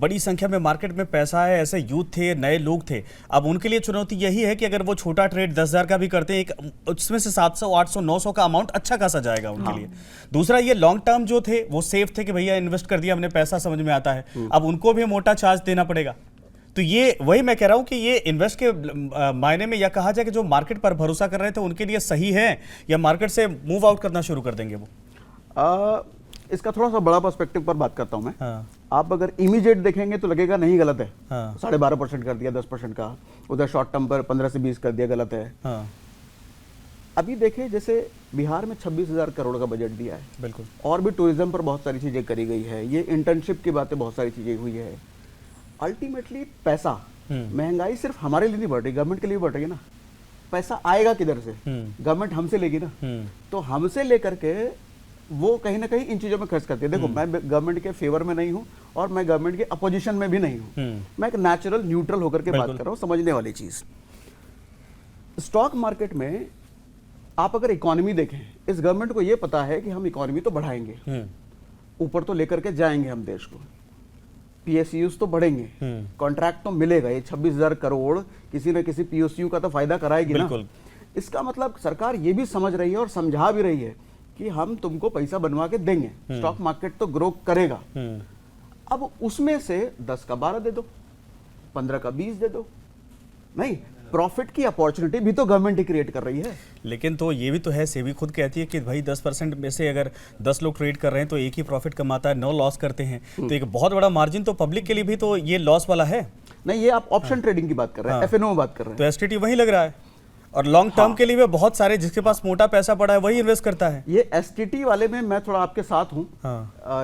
बड़ी संख्या में मार्केट में पैसा है, ऐसे यूथ थे, नए लोग थे। अब उनके लिए चुनौती यही है कि अगर वो छोटा ट्रेड 10,000 का भी करते हैं, एक उसमें से 700, 800, 900 का अमाउंट अच्छा खासा जाएगा उनके लिए। दूसरा, ये लॉन्ग टर्म जो थे वो सेफ थे कि भैया इन्वेस्ट कर दिया हमने, पैसा समझ में आता है। अब उनको भी मोटा चार्ज देना पड़ेगा। तो ये वही मैं कह रहा हूं कि ये इन्वेस्ट के मायने में, या कहा जाए कि जो मार्केट पर भरोसा कर रहे थे उनके लिए सही है, या मार्केट से मूव आउट करना शुरू कर देंगे वो? इसका थोड़ा सा बड़ा पर्सपेक्टिव पर बात करता हूं मैं। हाँ। आप अगर इमीडिएट देखेंगे तो लगेगा नहीं, गलत है। हाँ। 12.5% कर दिया 10% का, उधर शॉर्ट टर्म पर 15 से 20 कर दिया, गलत है। हाँ। अभी देखें, जैसे बिहार में 26,000 करोड़ का बजट दिया है। बिल्कुल। और भी टूरिज्म पर बहुत सारी चीजें करी गई है, ये इंटर्नशिप की बातें बहुत सारी चीजें हुई है। अल्टीमेटली पैसा, महंगाई सिर्फ हमारे लिए नहीं बढ़ रही, गवर्नमेंट के लिए बढ़ रही है ना। पैसा आएगा किधर से? गवर्नमेंट हमसे लेगी ना। तो हमसे लेकर के वो कहीं ना कहीं इन चीजों में खर्च करती है। देखो, मैं गवर्नमेंट के फेवर में नहीं हूं और मैं गवर्नमेंट के अपोजिशन में भी नहीं हूं। मैं एक नेचुरल न्यूट्रल होकर के बात कर रहा हूं, समझने वाली चीज। स्टॉक मार्केट में आप अगर इकोनॉमी देखें, इस गवर्नमेंट को यह पता है कि हम इकोनॉमी तो बढ़ाएंगे, ऊपर तो लेकर के जाएंगे हम देश को, पीएसयूज तो बढ़ेंगे, कॉन्ट्रैक्ट तो मिलेगा। ये 26,000 करोड़ किसी न किसी पीएसयू का तो फायदा कराएगी ना। इसका मतलब सरकार ये भी समझ रही है और समझा भी रही है कि हम तुमको पैसा बनवा के देंगे, स्टॉक मार्केट तो ग्रो करेगा। अब उसमें से 10 का 12 दे दो, 15 का 20 दे दो। नहीं, प्रॉफिट की अपॉर्चुनिटी भी तो गवर्नमेंट ही क्रिएट कर रही है। लेकिन तो ये भी तो है, सेबी खुद कहती है कि भाई 10% में से अगर 10 लोग ट्रेड कर रहे हैं तो एक ही प्रॉफिट कमाता है, 9 लॉस करते हैं। तो एक बहुत बड़ा मार्जिन तो पब्लिक के लिए भी तो ये लॉस वाला है। नहीं, ये आप ऑप्शन ट्रेडिंग की बात कर रहे हैं, एफएनओ में बात कर रहे हैं। तो एसटीटी वही लग रहा है। और लॉन्ग टर्म के लिए भी बहुत सारे, जिसके पास मोटा पैसा पड़ा है वही इन्वेस्ट करता है। ये एसटीटी वाले में मैं थोड़ा आपके साथ हूँ।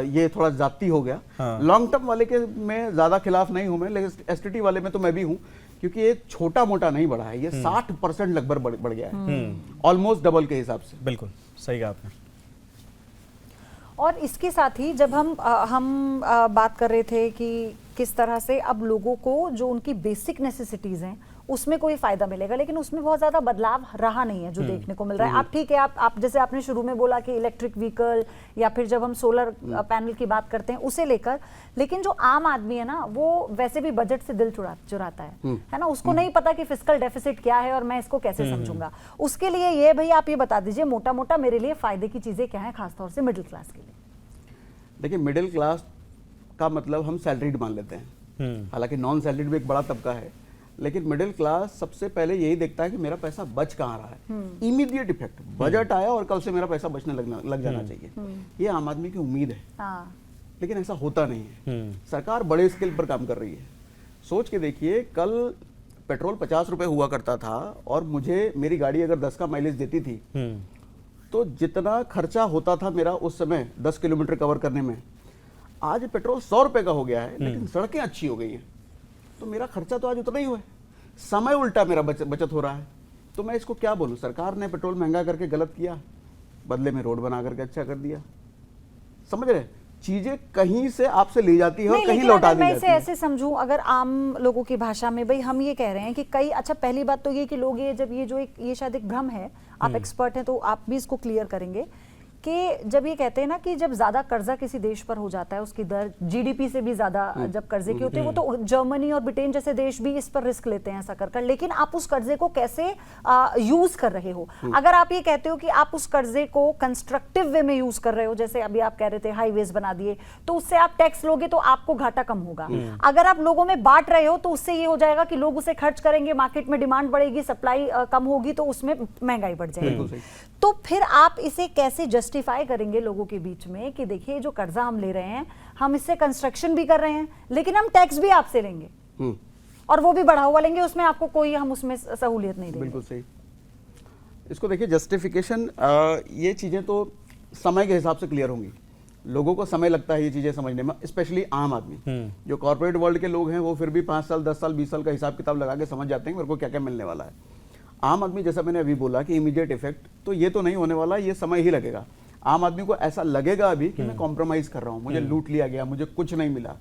ये थोड़ा जाती हो गया। लॉन्ग टर्म वाले के में ज्यादा खिलाफ नहीं हूं मैं, लेकिन एसटीटी वाले में तो मैं भी हूं, क्योंकि ये छोटा मोटा नहीं बढ़ा है, ये 60% लगभग बढ़ गया है, ऑलमोस्ट डबल के हिसाब से। बिल्कुल सही कहा आपने। और इसके साथ ही जब हम बात कर रहे थे कि किस तरह से अब लोगों को जो उनकी बेसिक नेसेसिटीज हैं उसमें कोई फायदा मिलेगा, लेकिन उसमें बहुत ज्यादा बदलाव रहा नहीं है जो देखने को मिल रहा है। आप ठीक है, आप जैसे आपने शुरू में बोला कि इलेक्ट्रिक व्हीकल या फिर जब हम सोलर पैनल की बात करते हैं उसे लेकर, लेकिन जो आम आदमी है ना वो वैसे भी बजट से दिल चुराता है ना। उसको नहीं पता कि फिस्कल डेफिसिट क्या है और मैं इसको कैसे समझूंगा। उसके लिए ये भाई आप ये बता दीजिए मोटा मोटा मेरे लिए फायदे की चीजें क्या है, खासतौर से मिडिल क्लास के लिए। देखिए, मिडिल क्लास का मतलब हम सैलरीड मान लेते हैं, हालांकि नॉन सैलरीड भी एक बड़ा तबका है, लेकिन मिडिल क्लास सबसे पहले यही देखता है कि मेरा पैसा बच कहाँ रहा है। इमीडिएट इफेक्ट, बजट आया और कल से मेरा पैसा बचने लग जाना चाहिए, ये आम आदमी की उम्मीद है। लेकिन ऐसा होता नहीं है। सरकार बड़े स्केल पर काम कर रही है। सोच के देखिए, कल पेट्रोल 50 रुपए हुआ करता था और मुझे मेरी गाड़ी अगर 10 का माइलेज देती थी तो जितना खर्चा होता था मेरा उस समय 10 किलोमीटर कवर करने में, आज पेट्रोल 100 रुपए का हो गया है, लेकिन सड़कें अच्छी हो गई हैं, तो मेरा खर्चा तो आज उतना ही हुआ है, समय उल्टा मेरा बचत हो रहा है। तो मैं इसको क्या बोलूं? सरकार ने पेट्रोल महंगा करके गलत किया, बदले में रोड बना करके अच्छा कर दिया। समझ रहे, चीजें कहीं से आपसे ली जाती है और कहीं लौटा दी जाती है। मैं इसे ऐसे समझूं, अगर आम लोगों की भाषा में, भाई हम ये कह रहे हैं कि कई, अच्छा पहली बात तो ये कि लोग ये जब ये शायद एक भ्रम है, आप एक्सपर्ट हैं तो आप भी इसको क्लियर करेंगे कि जब ये कहते हैं ना कि जब ज्यादा कर्जा किसी देश पर हो जाता है, उसकी दर जीडीपी से भी ज्यादा जब कर्जे की होती है, वो तो जर्मनी और ब्रिटेन जैसे देश भी इस पर रिस्क लेते हैं ऐसा कर, लेकिन आप उस कर्जे को कैसे यूज कर रहे हो। अगर आप ये कहते हो कि आप उस कर्जे को कंस्ट्रक्टिव वे में यूज कर रहे हो, जैसे अभी आप कह रहे थे हाईवेज बना दिए, तो उससे आप टैक्स लोगे तो आपको घाटा कम होगा। अगर आप लोगों में बांट रहे हो तो उससे ये हो जाएगा कि लोग उसे खर्च करेंगे, मार्केट में डिमांड बढ़ेगी, सप्लाई कम होगी, तो उसमें महंगाई बढ़ जाएगी। तो फिर आप इसे कैसे जस्टिफाई करेंगे लोगों के बीच में कि देखिए जो कर्जा हम ले रहे हैं, हम इससे कंस्ट्रक्शन भी कर रहे हैं, लेकिन हम टैक्स भी आपसे लेंगे और वो भी बढ़ा हुआ लेंगे, उसमें आपको कोई, हम उसमें सहूलियत नहीं देंगे। बिल्कुल सही। इसको देखिए, जस्टिफिकेशन, ये चीजें तो समय के हिसाब से क्लियर होंगी। लोगों को समय लगता है ये चीजें समझने में, स्पेशली आम आदमी। जो कॉर्पोरेट वर्ल्ड के लोग हैं वो फिर भी 5 साल 10 साल 20 साल का हिसाब किताब लगा के समझ जाते हैं मेरे को क्या क्या मिलने वाला है। आम आदमी, जैसा मैंने अभी बोला कि इमीडिएट इफेक्ट, तो ये तो नहीं होने वाला, ये समय ही लगेगा। आम आदमी को ऐसा लगेगा अभी कि मैं कॉम्प्रोमाइज कर रहा हूं, मुझे लूट लिया गया, मुझे कुछ नहीं मिला,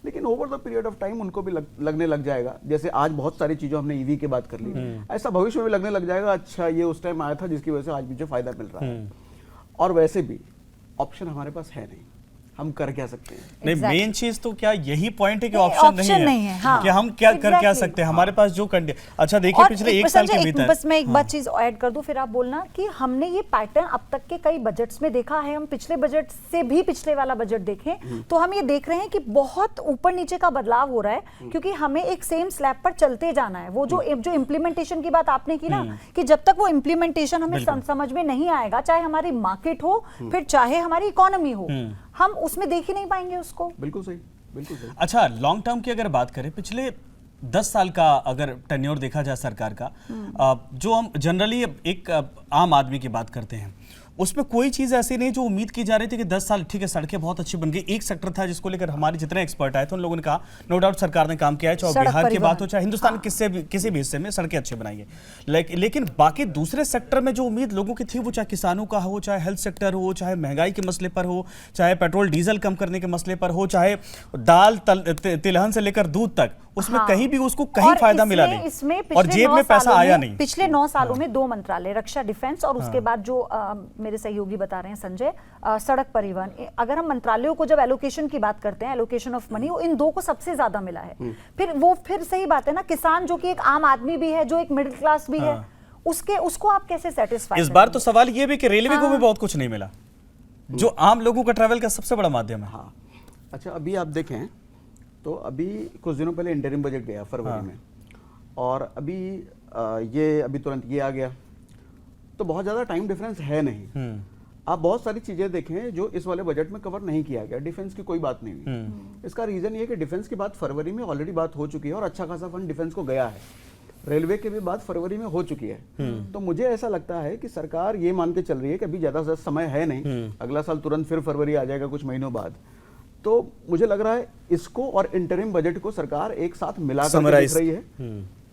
लेकिन over the period of time उनको भी लगने लग जाएगा। जैसे आज बहुत सारी चीजों हमने ईवी की बात कर ली, ऐसा भविष्य में भी लगने लग जाएगा, अच्छा ये उस टाइम आया था जिसकी वजह से आज मुझे फायदा मिल रहा है। और वैसे भी ऑप्शन हमारे पास है नहीं, हम कर क्या सकते हैं। नहीं, Exactly. मेन चीज तो क्या यही पॉइंट है कि नहीं, ऑप्शन option नहीं है, हाँ। कि हम क्या कर क्या Exactly. सकते हैं, हमारे पास जो अच्छा देखिए और पिछले एक एक साल संजय, के भीतर बस मैं एक बात चीज ऐड कर दूं, फिर आप बोलना कि हमने ये पैटर्न अब तक के कई बजट्स में देखा है। हम पिछले बजट से भी पिछले वाला बजट देखें तो हम ये देख रहे हैं कि बहुत ऊपर नीचे का बदलाव हो रहा है, क्योंकि हमें एक सेम स्लैब पर चलते जाना है। वो जो इम्प्लीमेंटेशन की बात आपने की ना, कि जब तक वो इम्प्लीमेंटेशन हमें समझ में नहीं आएगा, चाहे हमारी मार्केट हो फिर चाहे हमारी इकोनॉमी हो, हम उसमें देख ही नहीं पाएंगे उसको। बिल्कुल सही, बिल्कुल सही। अच्छा, लॉन्ग टर्म की अगर बात करें, पिछले 10 साल का अगर टेन्योर देखा जाए सरकार का, जो हम जनरली एक आम आदमी की बात करते हैं, उसमें कोई चीज ऐसी नहीं जो उम्मीद की जा रही थी कि 10 साल ठीक है सड़कें बहुत अच्छी बन गई। एक सेक्टर था जिसको लेकर हमारे जितने एक्सपर्ट आए थे उन लोगों ने कहा नो डाउट सरकार ने काम किया है, चाहे बिहार की बात हो चाहे हिंदुस्तान किसी भी हिस्से में सड़कें अच्छी बनाई है। लेकिन बाकी दूसरे सेक्टर में जो उम्मीद लोगों की थी, वो चाहे किसानों का हो, चाहे हेल्थ सेक्टर हो, चाहे महंगाई के मसले पर हो, चाहे पेट्रोल डीजल कम करने के मसले पर हो, चाहे दाल तिलहन से लेकर दूध तक, उसमें कहीं भी उसको कहीं फायदा मिला नहीं और जेब में पैसा आया नहीं। पिछले 9 सालों में 2 मंत्रालय, रक्षा डिफेंस और उसके बाद जो मेरे सहयोगी बता रहे हैं संजय, सड़क परिवहन, अगर हम मंत्रालयों को जब एलोकेशन की बात करते हैं, एलोकेशन ऑफ मनी, इन दो को सबसे ज्यादा मिला है। फिर सही बात है ना, किसान जो कि एक आम आदमी भी है, जो एक मिडिल क्लास भी है, उसको आप कैसे सेटिस्फाई? इस बार तो सवाल ये भी कि रेलवे को भी बहुत कुछ नहीं मिला, जो आम लोगों का ट्रैवल का सबसे बड़ा माध्यम है। हाँ, अच्छा, अभी आप देखें तो अभी कुछ दिनों पहले इंटरिम बजट गया फरवरी में, और अभी तुरंत ये आ गया, तो बहुत ज़्यादा टाइम डिफरेंस है नहीं। आप बहुत सारी चीज़ें देखें जो इस वाले बजट में कवर नहीं किया गया। डिफेंस की कोई बात नहीं हुई। इसका रीज़न ये कि डिफेंस की बात फरवरी में ऑलरेडी बात हो चुकी है और अच्छा खासा फंड डिफेंस को गया है। रेलवे की भी बात फरवरी में हो चुकी है। तो मुझे ऐसा लगता है कि सरकार ये मान के चल रही है कि अभी ज़्यादा समय है नहीं, अगला साल तुरंत फिर फरवरी आ जाएगा कुछ महीनों बाद। तो मुझे लग रहा है इसको और इंटरिम बजट को सरकार एक साथ मिलाकर देख रही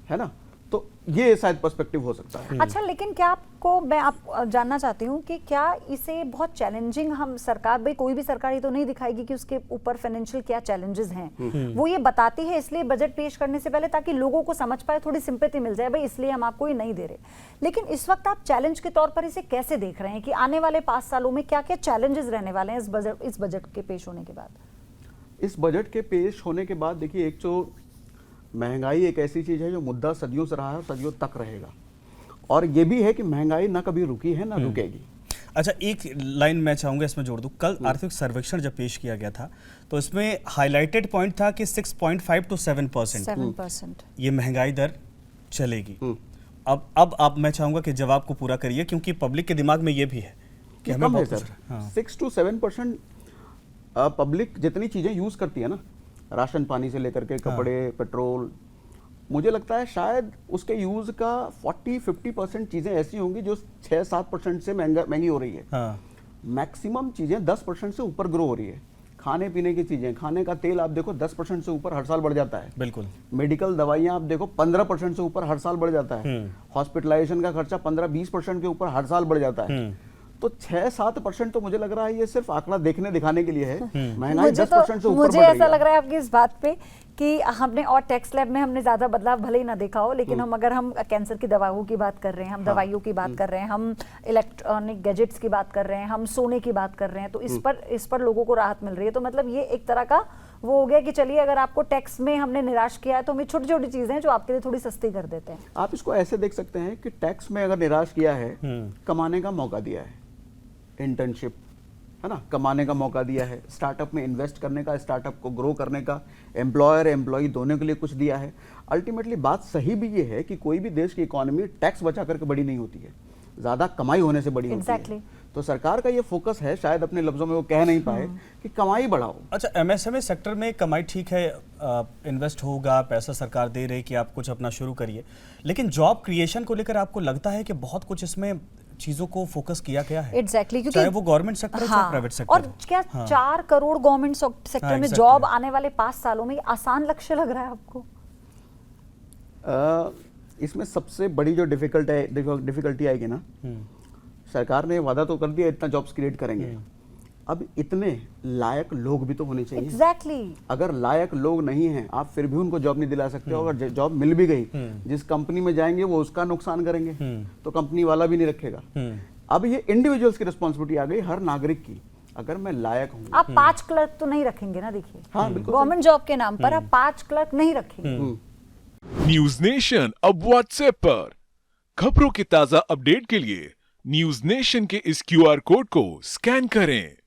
है ना, तो ये शायद पर्सपेक्टिव हो सकता है। अच्छा, लेकिन क्या मैं जानना चाहती हूँ कि क्या इसे बहुत चैलेंजिंग, हम सरकार, भाई कोई भी सरकार ये तो नहीं दिखाएगी कि उसके ऊपर फाइनेंशियल क्या चैलेंजेस हैं, वो ये बताती है इसलिए बजट पेश करने से पहले, ताकि लोगों को समझ पाए, थोड़ी सिंपैथी मिल जाए, भाई इसलिए हम आपको ये नहीं दे रहे। लेकिन इस वक्त आप चैलेंज के तौर पर इसे कैसे देख रहे हैं कि आने वाले 5 सालों में क्या क्या चैलेंजेस रहने वाले हैं इस बजट के पेश होने के बाद? इस बजट के पेश होने के बाद देखिए, एक तो महंगाई एक ऐसी चीज है जो मुद्दा सदियों से रहा है और सदियों तक रहेगा, और ये भी है कि महंगाई ना कभी रुकी है ना रुकेगी। अच्छा, एक लाइन मैं चाहूंगा इसमें जोड़ दूं। कल आर्थिक सर्वेक्षण जब पेश किया गया था तो इसमें हाईलाइटेड पॉइंट था कि 6.5 to 7% ये महंगाई दर चलेगी। अब आप, मैं चाहूंगा कि जवाब को पूरा करिए, क्योंकि पब्लिक के दिमाग में ये भी है कि हमें कम है सर। 6 to 7% पब्लिक जितनी चीजें यूज करती है ना, राशन पानी से लेकर के कपड़े, पेट्रोल, मुझे लगता है शायद उसके यूज का 40-50% चीजें ऐसी होंगी जो 6-7% से महंगी हो रही है। मैक्सिमम चीजें 10% से ऊपर ग्रो हो रही है। खाने पीने की चीजें, खाने का तेल आप देखो 10% से ऊपर हर साल बढ़ जाता है। बिल्कुल। मेडिकल दवाइयां आप देखो 15% से ऊपर हर साल बढ़ जाता है। हॉस्पिटलाइजेशन का खर्चा 15-20% के ऊपर हर साल बढ़ जाता है। तो 6-7% तो मुझे लग रहा है ये सिर्फ आंकड़ा देखने के लिए है। महंगाई 10% से ऊपर बढ़ रही है। मुझे ऐसा लग रहा है आपकी इस बात पे कि हमने, और टैक्स स्लैब में हमने ज्यादा बदलाव भले ही ना देखा हो, लेकिन अगर हम कैंसर की दवाओं की बात कर रहे हैं, हम दवाइयों की बात कर रहे हैं, हम इलेक्ट्रॉनिक गैजेट्स की बात कर रहे हैं, हम सोने की बात कर रहे हैं, तो इस पर लोगों को राहत मिल रही है। तो मतलब ये एक तरह का वो हो गया कि चलिए, अगर आपको टैक्स में हमने निराश किया है तो हमें छोटी छोटी चीजें हैं जो आपके लिए थोड़ी सस्ती कर देते हैं। आप इसको ऐसे देख सकते हैं कि टैक्स में अगर निराश किया है, कमाने का मौका दिया है, इंटर्नशिप है ना, कमाने का मौका दिया है, स्टार्टअप में इन्वेस्ट करने का, स्टार्टअप को ग्रो करने का, एम्प्लॉयर एम्प्लॉई दोनों के लिए कुछ दिया है। अल्टीमेटली बात सही भी ये है कि कोई भी देश की इकोनॉमी टैक्स बचा करके बड़ी नहीं होती है, ज्यादा कमाई होने से बड़ी होती है। तो सरकार का ये फोकस है, शायद अपने लफ्जों में वो कह नहीं पाए कि कमाई बढ़ाओ। अच्छा, एमएसएमई सेक्टर में कमाई ठीक है, इन्वेस्ट होगा, पैसा सरकार दे रही कि आप कुछ अपना शुरू करिए, लेकिन जॉब क्रिएशन को लेकर आपको लगता है कि बहुत कुछ इसमें चीजों को फोकस किया गया है? एग्जैक्टली, क्योंकि चाहे वो गवर्नमेंट सेक्टर हो चाहे प्राइवेट सेक्टर, और क्या 4 करोड़ गवर्नमेंट सेक्टर में जॉब आने वाले 5 सालों में आसान लक्ष्य लग रहा है आपको? इसमें सबसे बड़ी जो डिफिकल्टी आएगी ना, सरकार ने वादा तो कर दिया इतना जॉब्स क्रिएट करेंगे, अब इतने लायक लोग भी तो होने चाहिए। एग्जैक्टली। अगर लायक लोग नहीं हैं, आप फिर भी उनको जॉब नहीं दिला सकते हो। अगर जॉब मिल भी गई, जिस कंपनी में जाएंगे वो उसका नुकसान करेंगे, तो कंपनी वाला भी नहीं रखेगा। अब ये इंडिविजुअल्स की रिस्पॉन्सिबिलिटी आ गई, हर नागरिक की। अगर मैं लायक हूँ। आप 5 क्लर्क तो नहीं रखेंगे ना, देखिए हाँ बिल्कुल गवर्नमेंट जॉब के नाम पर आप 5 क्लर्क नहीं रखेंगे। न्यूज नेशन अब व्हाट्सएप पर खबरों के ताजा अपडेट के लिए न्यूज नेशन के इस QR कोड को स्कैन करें।